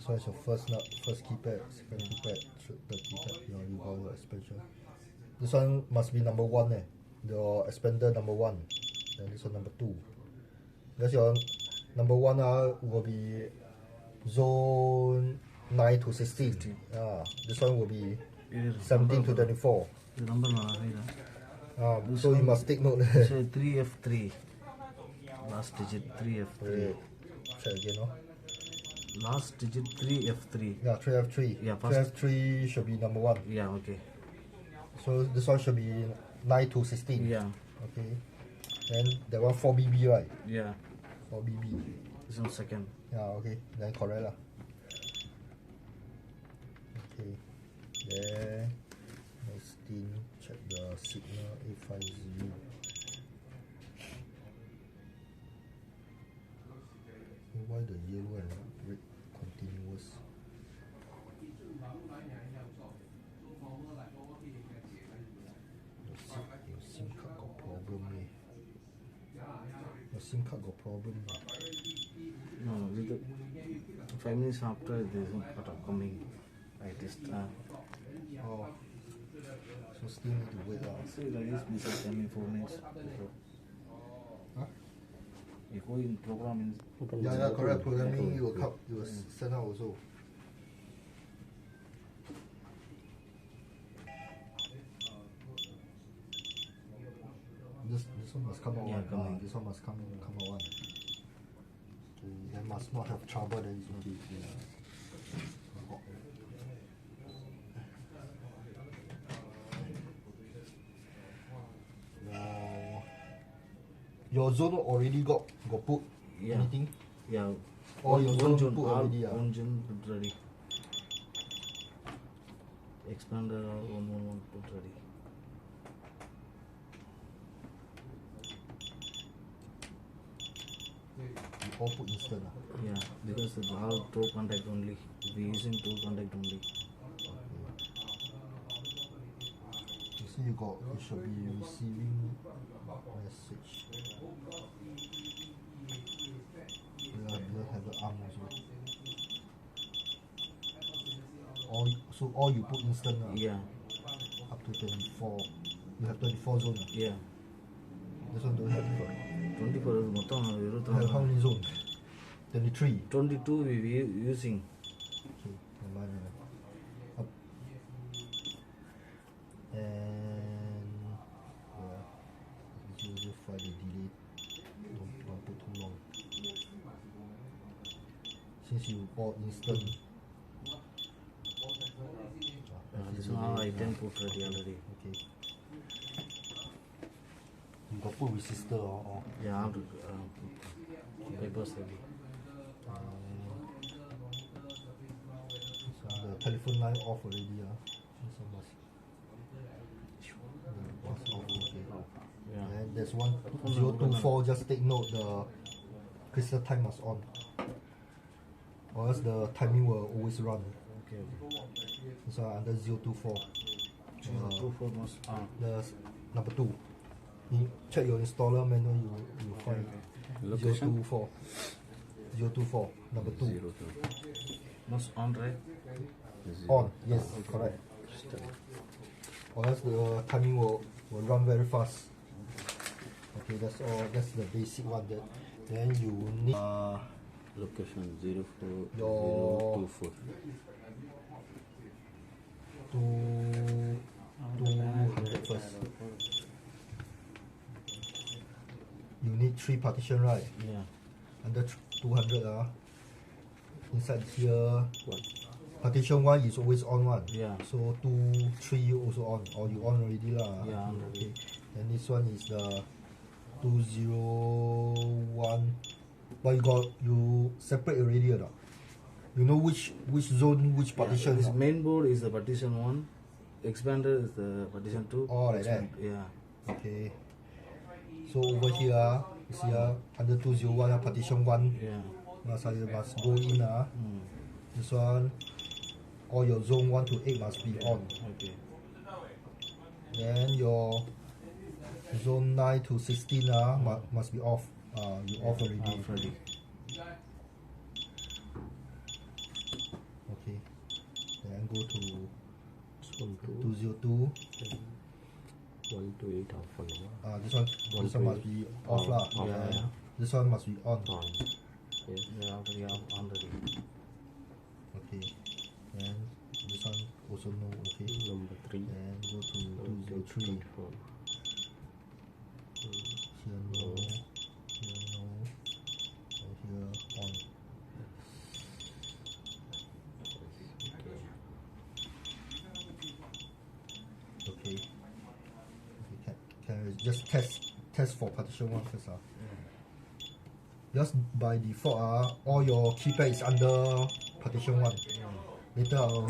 one is your first keypad, second keypad, third keypad. You got your expansion. This one must be number 1 your expander number 1. Then this one number 2. Because your number 1 will be zone 9 to 16. This one will be 17 to 24. The number So you must take note. say 3F3. Last digit 3F3. Check again, no? Last digit 3F3. Yeah, 3F3. Yeah, first. 3F3 should be number 1. Yeah, okay. So this one should be 9 to 16. Yeah. Okay. Then that one 4BB, right? Yeah. 4BB. This one second. Yeah, okay. Then correct lah. Okay. Then next thing, check the signal 850. Why the yellow and red continuous? Your SIM card got problem. Your SIM card got problem. No, with the 5 minutes after this part of coming, I just Oh, so still need to wait. so like this message coming 4 minutes before. Huh? You go in program in Yeah, correct. Programming you will send out also. This one must come out. Yeah, one. This one must come out one. Okay, then must not have trouble. Then it's okay. Now, your zone already got put anything? Yeah. Or your zone zone put already? One zone put ready. Expander or 111 put ready. You all put instant. Yeah, because it's all two contact only. We're using two contact only. You see, you should be receiving message. You have an arm also. All you put instant. Yeah. Up to 24. You have 24 zone. Yeah. This one don't have. 24 is Have how many zone? 23. 22 we using. Okay, never mind. Up. And yeah, 005 the delay. Don't put too long. Since you bought instant. This one I can put ready already. Okay. You got put resistor or? Yeah, I have to papers ready. So the telephone line off already. So must off. Okay. Yeah. And there's 1024. Just take note, the crystal time must on, or else the timing will always run. Okay. So under 024. 024 must on. The number 2. You check your installer manual. You find Location? 024. 024 number 2. Must on, right? On, yes, correct. Or else the timing will run very fast. Okay, that's all. That's the basic one. Then you need location 04 your 024. 200 first. You need 3 partition, right? Yeah. Under 200 inside here. What? Partition 1 is always on one. Yeah. So 2, 3 also on, or you on already lah. Yeah. Okay. And this one is the 201. But you separate already or not? You know which zone, which partition? This main board is the partition 1. Expander is the partition 2. Oh, like that. Yeah. Okay. So over here, you see under 201 partition 1. Yeah. Must go in. This one, all your zone 1 to 8 must be on. Okay. Then your zone 9 to 16 must be off. You off already. Off ready. go to 128 202. off on This one must be off lah. Yeah. This one must be on. on. Yes. Yeah, already already. Okay. And this one also no. Okay. Number 3. And go to 203. Confirm. Here no. Here no. And here on. Okay. Okay. Can I just test for partition 1 first. Just by default, all your keypad is under partition 1. Later I'll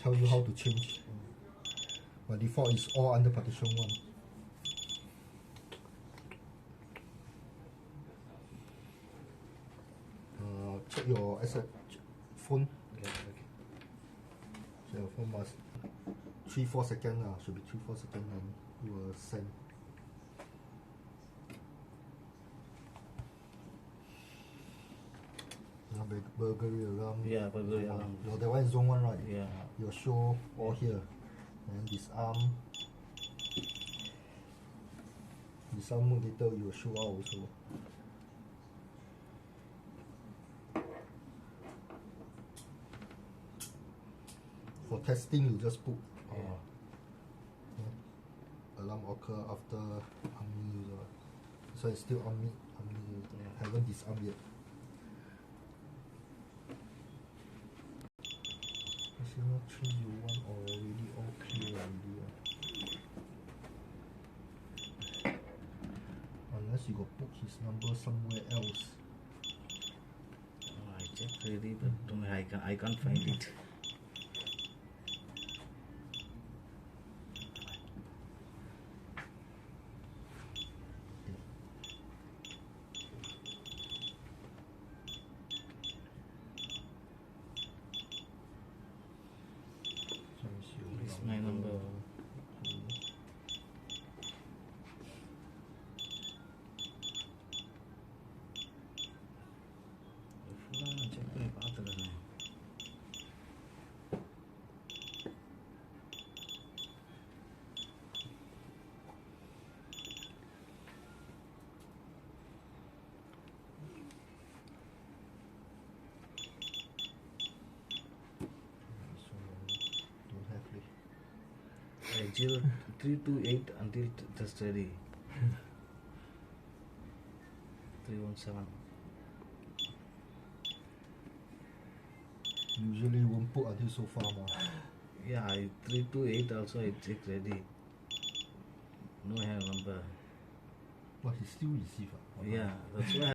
tell you how to change. By default is all under partition 1. Check your phone. Yeah, okay. So your phone must 3-4 seconds should be 3-4 seconds and you will send. Burglary alarm. Yeah, burglary alarm. That one is zone 1, right? Yeah. Your show all here. And disarm. Disarm mode later you will show out also. For testing you just put alarm occur after army user. So it's still army user. Haven't disarmed yet. National 301 already all clear already. Unless you got put his number somewhere else. I checked already, but I can't find it. It's my number. Check பண்ணி பார்த்துக்கிறேன். Don't have it. 0328 until just ready. 317. Usually won't put until so far. Yeah, 328 also I check ready. No have number. But he still receive. Yeah, that's why